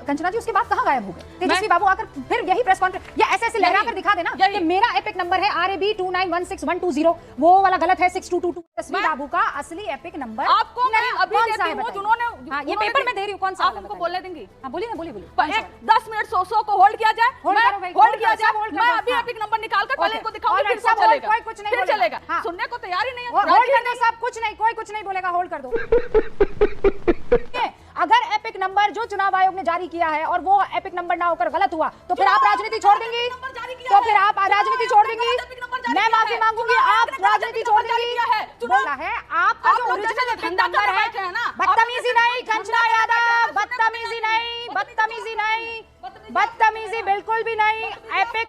कंचना जी उसके बाद कहाँ गायब हो गए? तेजस्वी बाबू आकर फिर यही प्रेस कॉन्फ्रेंस या ऐसे ऐसे लहरा कर दिखा देना कि मेरा एपिक नंबर है RAB 2916120, वो वाला गलत है 6222। तेजस्वी बाबू का असली एपिक नंबर आपको मैं अभी देती हूं, जिन्होंने ये पेपर में दे रही हूं, कौन सा आप हमको बोलने देंगी? हां बोलिए ना, बोलिए 10 मिनट सो को होल्ड किया जाए, होल्ड किया जाए, मैं अभी एपिक नंबर निकाल कर पहले इनको दिखाऊंगी, फिर सब चलेगा, कोई कुछ नहीं चलेगा। सुनने को तैयार ही नहीं है, होल्ड कर दो सब, कुछ नहीं, कोई कुछ नहीं बोलेगा, होल्ड कर दो। अगर एपिक नंबर जो चुनाव आयोग ने जारी किया है और वो एपिक नंबर ना होकर गलत हुआ तो फिर आप राजनीति छोड़ देंगी? तो फिर आप राजनीति छोड़ देंगी? मैं माफी मांगूंगी, आप राजनीति छोड़ देंगी? बोला है आपका जो ओरिजिनल एपिक नंबर है, बदतमीजी नहीं कंचना यादव, बदतमीजी नहीं, बदतमीजी नहीं, बदतमीजी बिल्कुल भी नहीं। एपिक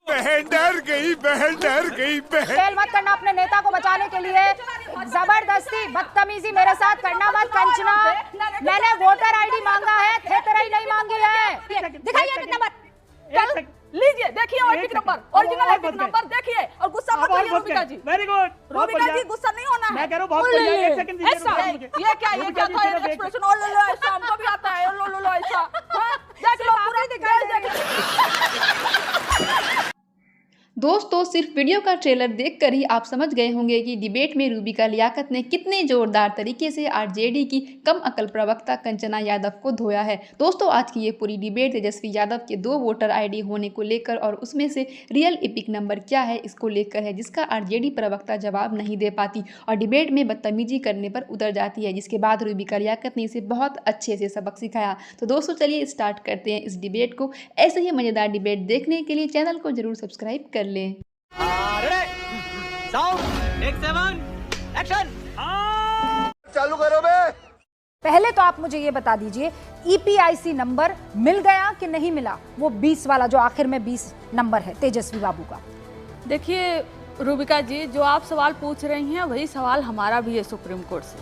बहन डर गई, बहन डर गई, बहन। खेल मत करना अपने नेता को बचाने के लिए, जबरदस्ती बदतमीजी मेरे साथ करना मत कंचना। मैंने वोटर आईडी मांगा है, थेतराई नहीं मांगी है। दिखाइए एपिक नंबर, लीजिए, देखिए epic number, original epic number देखिए, और गुस्सा मत करिए रूबिका जी। वेरी गुड रूबिका जी, गुस्सा नहीं होना है। मैं कह रहा हूं बहुत बढ़िया, एक सेकंड दीजिए मुझे। ये क्या था एक्सप्रेशन? ओ लो लो, ऐसा हमको भी आता है, लो लो लो ऐसा। देख लो पूरा दोस्तों, सिर्फ वीडियो का ट्रेलर देखकर ही आप समझ गए होंगे कि डिबेट में रूबिका लियाकत ने कितने जोरदार तरीके से आरजेडी की कम अकल प्रवक्ता कंचना यादव को धोया है। दोस्तों, आज की ये पूरी डिबेट तेजस्वी यादव के 2 वोटर आईडी होने को लेकर और उसमें से रियल एपिक नंबर क्या है इसको लेकर है, जिसका आरजेडी प्रवक्ता जवाब नहीं दे पाती और डिबेट में बदतमीजी करने पर उतर जाती है, जिसके बाद रूबिका लियाकत ने इसे बहुत अच्छे से सबक सिखाया। तो दोस्तों चलिए स्टार्ट करते हैं इस डिबेट को। ऐसे ही मज़ेदार डिबेट देखने के लिए चैनल को जरूर सब्सक्राइब कर लें। चालू करो बे। पहले तो आप मुझे ये बता दीजिए EPIC नंबर मिल गया कि नहीं मिला? वो 20 वाला जो आखिर में 20 नंबर है तेजस्वी बाबू का। देखिए रूबिका जी, जो आप सवाल पूछ रही हैं वही सवाल हमारा भी है सुप्रीम कोर्ट से,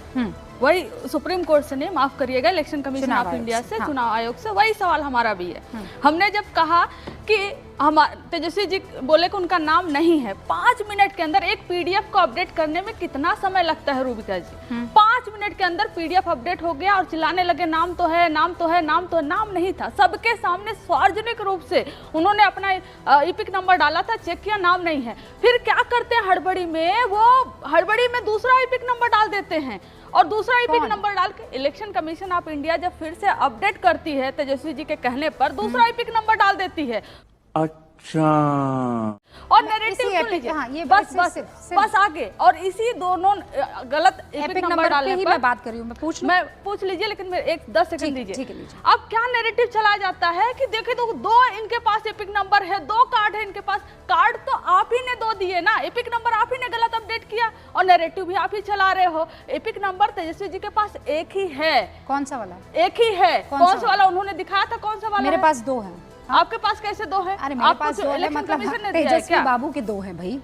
वही सुप्रीम कोर्ट से नहीं, माफ करिएगा, इलेक्शन कमीशन ऑफ इंडिया से, चुनाव आयोग से, वही सवाल हमारा भी है। हमने जब कहा कि तेजस्वी जी बोले कि उनका नाम नहीं है, 5 मिनट के अंदर एक PDF को अपडेट करने में कितना समय लगता है रूबिका जी? 5 मिनट के अंदर PDF अपडेट हो गया और चिल्लाने लगे नाम तो है, नाम तो है, नाम तो है। नाम नहीं था, सबके सामने सार्वजनिक रूप से उन्होंने अपना एपिक नंबर डाला था, चेक किया, नाम नहीं है। फिर क्या करते हैं हड़बड़ी में, वो हड़बड़ी में दूसरा एपिक नंबर डाल देते हैं और दूसरा एपिक नंबर डाल के इलेक्शन कमीशन ऑफ इंडिया जब फिर से अपडेट करती है तेजस्वी जी के कहने पर दूसरा एपिक नंबर डाल देती है। अच्छा, और नैरेटिव सुन लीजिए, हाँ, ये बस आगे, और इसी दोनों गलत एपिक नंबर डालने पर मैं बात कर रही हूँ, मैं पूछ लीजिए, लेकिन मैं 10 सेकंड दीजिए। लीजिए। अब क्या नैरेटिव चला जाता है कि देखिए तो 2 इनके पास एपिक नंबर है, 2 कार्ड है इनके पास। कार्ड तो आप ही ने 2 दिए ना, एपिक नंबर आप ही ने गलत अपडेट किया और नैरेटिव भी आप ही चला रहे हो। एपिक नंबर तेजस्वी जी के पास एक ही है। कौन सा वाला? एक ही है। कौन सा वाला उन्होंने दिखाया था? कौन सा वाला? मेरे पास 2 है। आपके पास कैसे 2 है? अरे मेरे पास 2 है, मतलब तेजस्वी बाबू के 2 हैं भाई।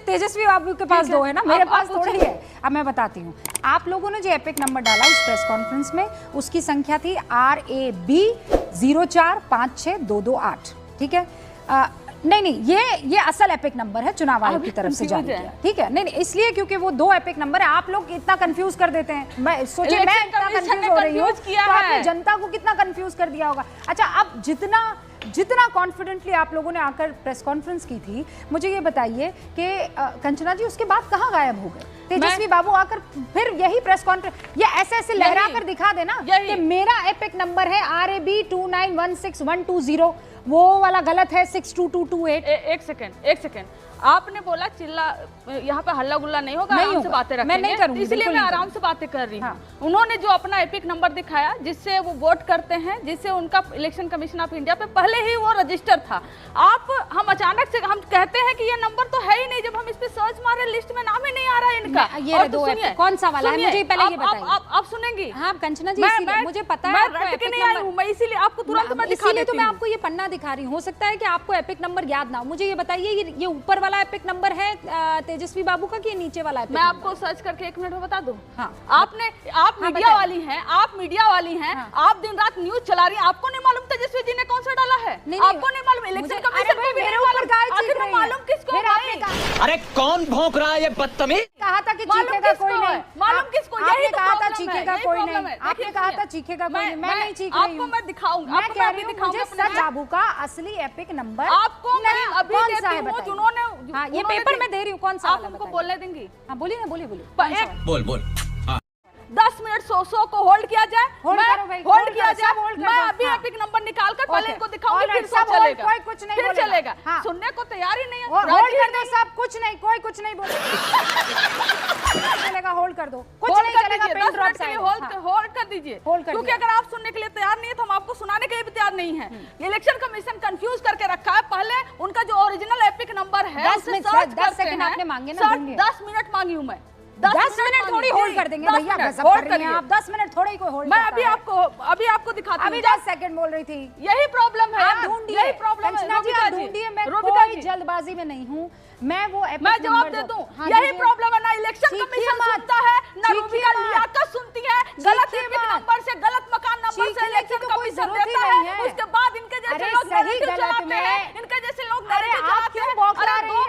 तेजस्वी बाबू के पास 2 है ना, मेरे पास थोड़ी है। अब मैं बताती हूँ, आप लोगों ने जो एपिक नंबर डाला उस प्रेस कॉन्फ्रेंस में, उसकी संख्या थी RAB 0456228, ठीक है? नहीं, ये असल एपिक नंबर है, चुनाव आयोग की तरफ से जारी किया, ठीक है? नहीं, इसलिए क्योंकि वो 2 एपिक नंबर है, आप लोग इतना कंफ्यूज कर देते हैं। मैं सोचिए, मैं इतना कंफ्यूज हो रही हूँ तो आपने जनता को कितना कंफ्यूज कर दिया होगा। अच्छा, अब जितना कॉन्फिडेंटली आप लोगों ने आकर प्रेस कॉन्फ्रेंस की थी, मुझे ये बताइए कि कंचना जी उसके बाद कहाँ गायब हो गए? तेजस्वी बाबू आकर फिर यही प्रेस कॉन्फ्रेंस या ऐसे ऐसे लहरा कर दिखा देना कि मेरा एपिक नंबर है RAB 2916120, वो वाला गलत है 622228। एक सेकंड, आपने बोला चिल्ला, यहाँ पे हल्ला गुल्ला नहीं होगा, आराम से बातें रखेंगे। मैं नहीं करूंगी, इसलिए मैं आराम से बातें कर रही हूँ। हाँ। उन्होंने जो अपना एपिक नंबर दिखाया जिससे वो वोट करते हैं, जिससे उनका इलेक्शन कमीशन ऑफ इंडिया पे पहले ही वो रजिस्टर था। हम अचानक से हम कहते हैं कि ये नंबर तो है ही नहीं, जब हम इस पे सर्च मारे लिस्ट में नाम ही नहीं आ रहा है इनका। ये तो सुनिए, कौन सा वाला है मुझे पहले ये बताइए। आप सुनेंगी? हाँ कंचना जी, मुझे पता है, मैं इसीलिए आपको तुरंत मैं दिखा देती हूँ। मैं आपको ये पन्ना दिखा रही हूँ, हो सकता है कि आपको एपिक नंबर याद ना हो। मुझे ये बताइए, ये ऊपर वाला वाला एपिक नंबर है तेजस्वी बाबू का कि नीचे वाला एपिक? मैं आपको सर्च करके 1 मिनट में बता दूं। हाँ। आप मीडिया वाली हैं, आप मीडिया वाली हैं, आप दिन रात न्यूज चला रही हैं, आपको नहीं मालूम तेजस्वी जी ने कौन सा डाला है? आपको नहीं मालूम? इलेक्शन कमीशन को भी नहीं मालूम, आखिर मालूम किसको? अरे कौन भौंक रहा है ये बदतमीज? कहा था कि चीखेगा कोई नहीं, मालूम किसको? आपने कहा था चीखेगा कोई नहीं, आपने कहा था चीखेगा कोई नहीं, मैं नहीं चीख रही हूँ, आपको मैं दिखाऊंगा, मैं कह रही हूँ मुझे सच बाबू का असली एपिक नंबर आपको मैं अभी कौन सा देती है हूँ, बताइए। जिन्होंने हाँ ये पेपर में दे रही हूँ, कौन सा आप वाला हमको बताइए। बोलने देंगी? हाँ बोलिए ना, बोलिए बोल 10 मिनट 100 को होल्ड किया जाए, होल्ड करो भाई, होल्ड किया जाए, होल्ड मैं अभी एपिक नंबर निकाल कर पहले इनको दिखाऊंगी, फिर सब चलेगा, कोई कुछ नहीं फिर चलेगा। हाँ। सुनने को तैयार ही नहीं है। होल्ड कर दो सब, कुछ नहीं, कोई कुछ नहीं बोलेगा, चलेगा, होल्ड कर दो, कुछ नहीं चलेगा, पेन ड्रॉप साइड, होल्ड कर दीजिए, होल्ड कर क्योंकि अगर आप सुनने के लिए तैयार नहीं है तो हम आपको सुनाने के लिए भी तैयार नहीं है। इलेक्शन कमीशन कंफ्यूज करके रखा है, पहले उनका जो ओरिजिनल एपिक नंबर है 10 सेकंड आपने मांगे ना, 10 मिनट मांगी हूँ मैं, 10 मिनट थोड़ी होल्ड कर देंगे भैया, गजब कर रही हैं आप, 10 मिनट थोड़ी कोई होल्ड। मैं अभी आपको दिखाती हूँ, अभी 10 सेकंड बोल रही थी, यही प्रॉब्लम है, आप ढूंढिए, यही प्रॉब्लम है, जी आप ढूंढिए, मैं कोई जल्दबाजी में नहीं हूँ, मैं वो एपिक मैं जवाब दे दूं, यही प्रॉब्लम है, ना इलेक्शन कमीशन सुनता है, ना रूबिका लियाकत सुनती है, गलत एपिक नंबर से, गलत मकान नंबर से इलेक्शन कमीशन देता है, उसके बाद इनके जैसे लोग नैरेटिव चलाते हैं, इनके जैसे लोग नैरेटिव चलाते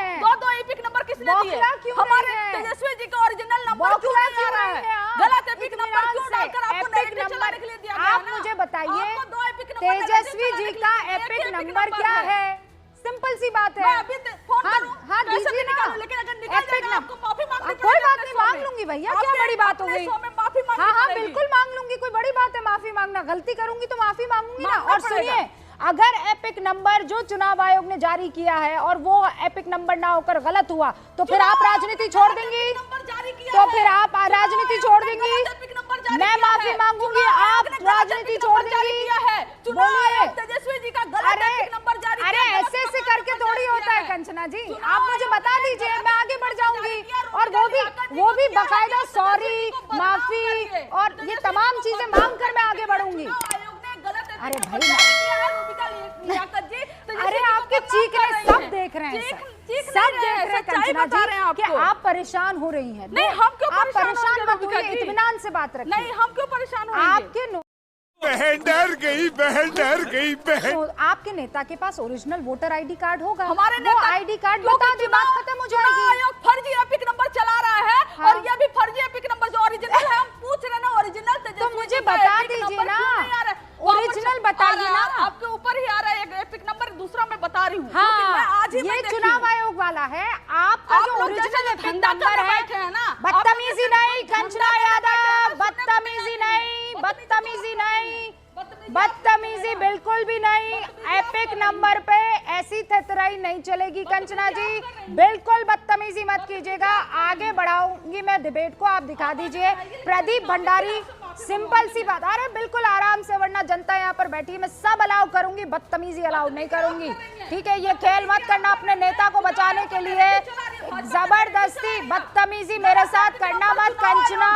हैं। दो एपिक नंबर किसने दिए? हमारे तेजस्वी जी का ओरिजिनल नंबर क्यों नहीं आ रहा है? गलत एपिक नंबर क्यों डालकर आपको नैरेटिव चलाने के लिए दिया गया? आप मुझे बताइए तेजस्वी जी का एपिक नंबर क्या है? सिंपल सी बात है। मैं अभी फोन करूं, हाँ पैसे दीजिए भी ना, निकालूं, लेकिन अगर निकल जाएगा आपको माफी मांगनी कोई पड़ेगी बात अपने नहीं, शो मांग में। लूंगी भैया, आपके क्या बड़ी बात हो अपने गई? शो में माफी मांगनी हाँ पड़ेगी। बिल्कुल मांग लूंगी, कोई बड़ी बात है माफी मांगना, गलती करूंगी तो माफी मांगूंगी ना। मांगना और सुनिए, अगर एपिक नंबर जो चुनाव आयोग ने जारी किया है और वो एपिक नंबर ना होकर गलत हुआ तो फिर आप राजनीति छोड़ देंगी, तो फिर आप राजनीति छोड़ देंगी, मैं माफी मांगूंगी, आप राजनीति छोड़ देंगी। बोलिए, तेजस्वी जी का गलत एपिक नंबर जारी किया, अरे ऐसे करके थोड़ी होता है कंचना जी, आप मुझे बता दीजिए, मैं आगे बढ़ जाऊंगी, और वो भी बकायदा सॉरी, माफी और ये तमाम चीजें मांग कर मैं आगे बढ़ूंगी। अरे भाई अरे आपके चीखने सब देख रहे हैं, सब देख रहे हैं कंचना जी कि आप परेशान हो रही हैं। नहीं, हम क्यों आप परेशान मत होइए, इत्मीनान से बात रखिए। नहीं, हम क्यों परेशान हो? आपके बहन डर गई, बहन डर गई, बहन। तो आपके नेता के पास ओरिजिनल वोटर आईडी कार्ड होगा, हमारे वो नेता आईडी कार्ड बता दे, बात खत्म हो जाएगी। आयोग फर्जी एपिक नंबर चला रहा है, हाँ। और ये भी फर्जी एपिक नंबर जो ओरिजिनल है, हम पूछ रहे ना ओरिजिनल तो मुझे बता दीजिए ना, ओरिजिनल बताइए ना। आपके ऊपर ही आ रहा है एपिक नंबर, दूसरा मैं बता रही हूँ। हाँ, ये चुनाव आयोग वाला है, आपका जो ओरिजिनल एपिक नंबर है ना, बदतमीजी नहीं कंचना यादव, बदतमीजी नहीं, बदतमीजी नहीं, बदतमीजी बिल्कुल भी नहीं। एपिक नंबर पे ऐसी थेतराई नहीं चलेगी कंचना जी, बिल्कुल बदतमीजी मत कीजिएगा। आगे बढ़ाऊंगी मैं डिबेट को, आप दिखा दीजिए प्रदीप भंडारी, सिंपल सी बात। अरे बिल्कुल आराम से, वरना जनता यहाँ पर बैठी है, मैं सब अलाउ करूंगी, बदतमीजी अलाउ नहीं करूंगी, ठीक है? ये खेल मत करना अपने नेता को बचाने के लिए, जबरदस्ती बदतमीजी मेरे साथ करना मत कंचना।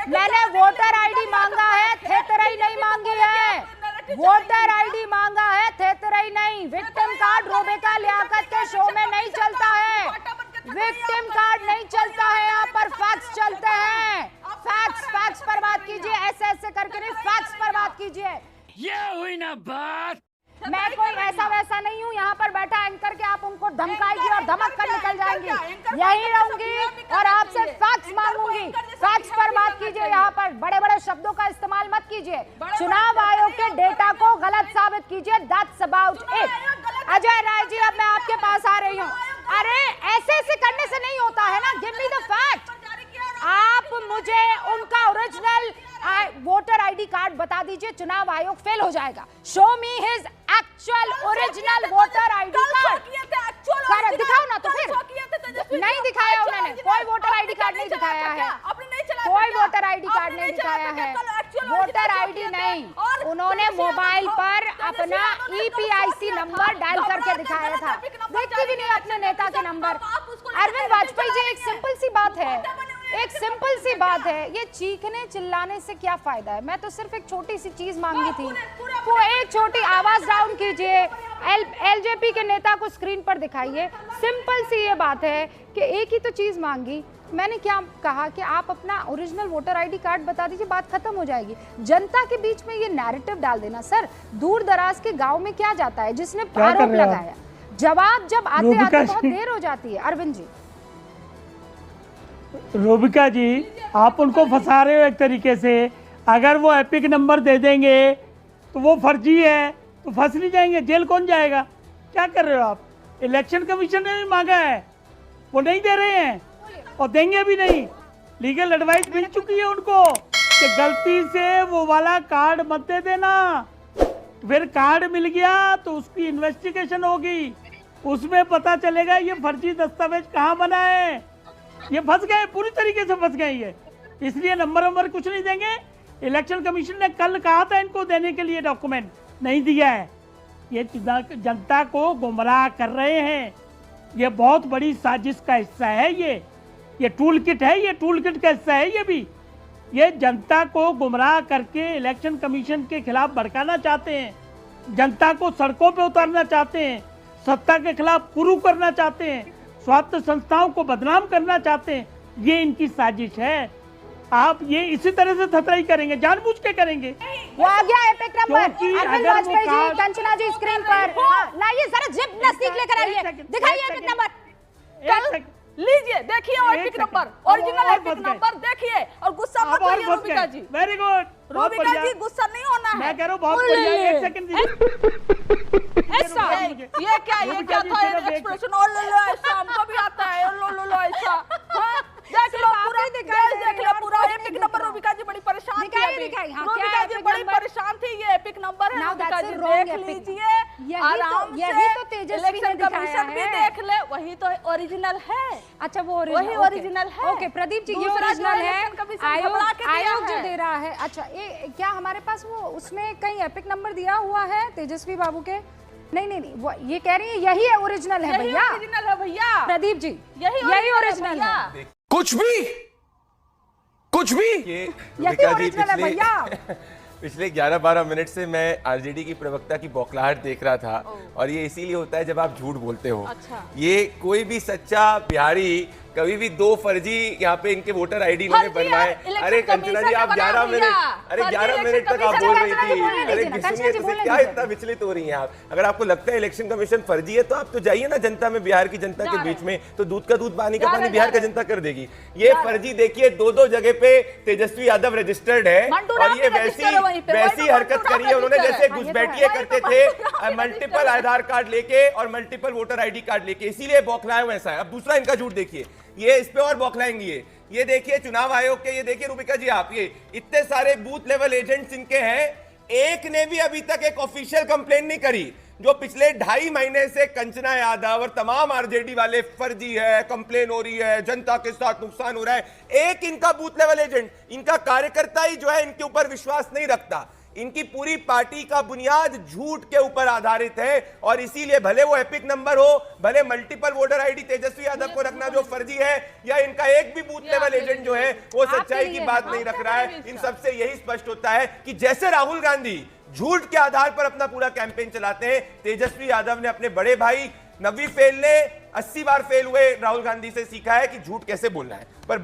मैंने वोटर आईडी मांगा है, थेतराई नहीं मांगी है, वोटर आईडी मांगा है, थेतराई नहीं। विक्टिम कार्ड रूबिका लियाकत के शो में नहीं चलता है, विक्टिम कार्ड नहीं चलता है, यहाँ पर फैक्स चलते हैं। फैक्स पर बात कीजिए, ऐसे करके नहीं, फैक्स पर बात कीजिए। ये हुई ना बात। मैं कोई ऐसा वैसा नहीं हूँ, यहाँ पर बैठा एंकर के आप उनको धमकाएगी और धमक कर निकल जाएंगी। यही रहूंगी और आपसे फैक्ट्स मांगूंगी, फैक्ट्स पर बात कीजिए। यहाँ पर बड़े बड़े शब्दों का इस्तेमाल मत कीजिए, चुनाव आयोग के डेटा को गलत साबित कीजिए, that's about it. Ajay Rai ji, अब मैं आपके पास आ रही हूँ। अरे ऐसे करने से नहीं होता है ना, गिव मी द फैक्ट। आप मुझे उनका ओरिजिनल वोटर आईडी कार्ड बता दीजिए, चुनाव आयोग फेल हो जाएगा। Show me his actual original voter ID card, दिखाओ ना। तो फिर नहीं दिखाया उन्होंने, कोई वोटर आईडी कार्ड नहीं दिखाया है, कोई वोटर आईडी कार्ड नहीं दिखाया है, वोटर आईडी नहीं। उन्होंने मोबाइल पर अपना EPIC नंबर डायल करके दिखाया था, देखती भी नहीं अपने नेता के नंबर। अरविंद वाजपेयी जी, एक सिंपल सी बात है, एक सिंपल सी बात है, ये चीखने चिल्लाने से क्या फायदा है? मैं तो सिर्फ एक छोटी सी चीज मांगी थी, वो एक छोटी आवाज डाउन कीजिए, एलजेपी के नेता को स्क्रीन पर दिखाइए। सिंपल सी ये बात है कि एक ही तो चीज मांगी। मैंने क्या कहा कि आप अपना ओरिजिनल वोटर आईडी कार्ड बता दीजिए, बात खत्म हो जाएगी। जनता के बीच में ये नैरेटिव डाल देना, सर दूर दराज के गांव में क्या जाता है जिसने आरोप लगाया, जवाब जब आते आते बहुत देर हो जाती है। अरविंद जी, रूबिका जी, आप उनको फंसा रहे हो एक तरीके से। अगर वो एपिक नंबर दे देंगे तो वो फर्जी है, तो फंस नहीं जाएंगे, जेल कौन जाएगा? क्या कर रहे हो आप? इलेक्शन कमीशन ने भी मांगा है, वो नहीं दे रहे हैं और देंगे भी नहीं। लीगल एडवाइस मिल चुकी है उनको कि गलती से वो वाला कार्ड मत दे देना। फिर कार्ड मिल गया तो उसकी इन्वेस्टिगेशन होगी, उसमें पता चलेगा ये फर्जी दस्तावेज कहाँ बना है। ये फंस गए, पूरी तरीके से फंस गए ये, इसलिए नंबर कुछ नहीं देंगे। इलेक्शन कमीशन ने कल कहा था इनको देने के लिए, डॉक्यूमेंट नहीं दिया है। ये जनता को गुमराह कर रहे हैं, ये बहुत बड़ी साजिश का हिस्सा है। ये टूल किट है, ये टूल किट का हिस्सा है ये भी। ये जनता को गुमराह करके इलेक्शन कमीशन के खिलाफ भड़काना चाहते हैं, जनता को सड़कों पे उतारना चाहते हैं, सत्ता के खिलाफ पुरु करना चाहते हैं, स्वास्थ्य संस्थाओं को बदनाम करना चाहते हैं। ये इनकी साजिश है। आप ये इसी तरह से थतराई करेंगे, जानबूझ के करेंगे। वो आ गया एपिक नंबर। अरविंद अगर वाजपेयी वो जी, कंचना जी स्क्रीन पर लाइए, जरा जिप नजदीक लेकर आइए, दिखाइए एपिक नंबर। लीजिए, देखिए epic number, original epic number देखिए, और गुस्सा मत होइए रूबिका जी। वेरी गुड रूबिका जी, गुस्सा नहीं होना है। मैं कह रहा हूँ बहुत बढ़िया। एक सेकंड दीजिए। ऐसा ये क्या था एक्सप्रेशन? ओ लो लो, ऐसा हमको भी आता है। ओ लो लो लो, ऐसा देख लो पूरा, देख लो पूरा एपिक नंबर। रूबिका जी बड़ी परेशान थी, रूबिका जी बड़ी परेशान थी। ये एपिक नंबर है, रूबिका जी देख लीजिए आराम से। यही तो तेजस्वी ने दिखाया भी देख ले, वही तो ओरिजिनल है। अच्छा, वो वही ओरिजिनल है। ओके प्रदीप जी, ये ओरिजिनल है, आयोग जो दे रहा है। अच्छा, क्या हमारे पास वो उसमें कहीं एपिक नंबर दिया हुआ है तेजस्वी बाबू के? नहीं, वो ये कह रही है यही है ओरिजिनल है भैया, ओरिजिनल है भैया प्रदीप जी, यही ओरिजिनल है। कुछ भी यही ओरिजिनल है भैया। पिछले 11-12 मिनट से मैं आरजेडी की प्रवक्ता की बौखलाहट देख रहा था, और ये इसीलिए होता है जब आप झूठ बोलते हो। अच्छा। ये कोई भी सच्चा बिहारी कभी भी दो फर्जी यहाँ पे इनके वोटर आईडी इन्होंने बनवाए। अरे कंचना जी, आप 11 मिनट तक आप बोल रही थी। अरे सुनिए, तो क्या इतना विचलित हो रही हैं आप? अगर आपको लगता है इलेक्शन कमीशन फर्जी है तो आप तो जाइए ना जनता में, बिहार की जनता के बीच में, तो दूध का दूध पानी का पानी बिहार का जनता कर देगी। ये फर्जी देखिए, 2-2 जगह पे तेजस्वी यादव रजिस्टर्ड है, और ये वैसी हरकत करी है उन्होंने जैसे घुसपैठिए करते थे, मल्टीपल आधार कार्ड लेके और मल्टीपल वोटर आईडी कार्ड लेके, इसीलिए बौखलाए हुए ऐसा है। अब दूसरा इनका झूठ देखिए, ये इस पे और बौखलाएंगी। ये देखिए चुनाव आयोग के, ये देखिए रूबिका जी आप, ये इतने सारे बूथ लेवल एजेंट्स इनके हैं, एक ने भी अभी तक एक ऑफिशियल कंप्लेंट नहीं करी। जो पिछले 2.5 महीने से कंचना यादव और तमाम आरजेडी वाले फर्जी है, कंप्लेन हो रही है, जनता के साथ नुकसान हो रहा है, एक इनका बूथ लेवल एजेंट, इनका कार्यकर्ता ही जो है इनके ऊपर विश्वास नहीं रखता। इनकी पूरी पार्टी का बुनियाद झूठ के ऊपर आधारित है, और इसीलिए भले वो एपिक नंबर हो, भले multiple voter ID Tejashwi Yadav को रखना जो फर्जी है, या इनका एक भी बूथ लेवल एजेंट जो है वो सच्चाई की बात नहीं रख रहा है। इन सबसे यही स्पष्ट होता है कि जैसे राहुल गांधी झूठ के आधार पर अपना पूरा कैंपेन चलाते हैं, तेजस्वी यादव ने अपने बड़े भाई नवी फेल ने 80 बार फेल हुए राहुल गांधी से सीखा है कि झूठ कैसे बोलना है। पर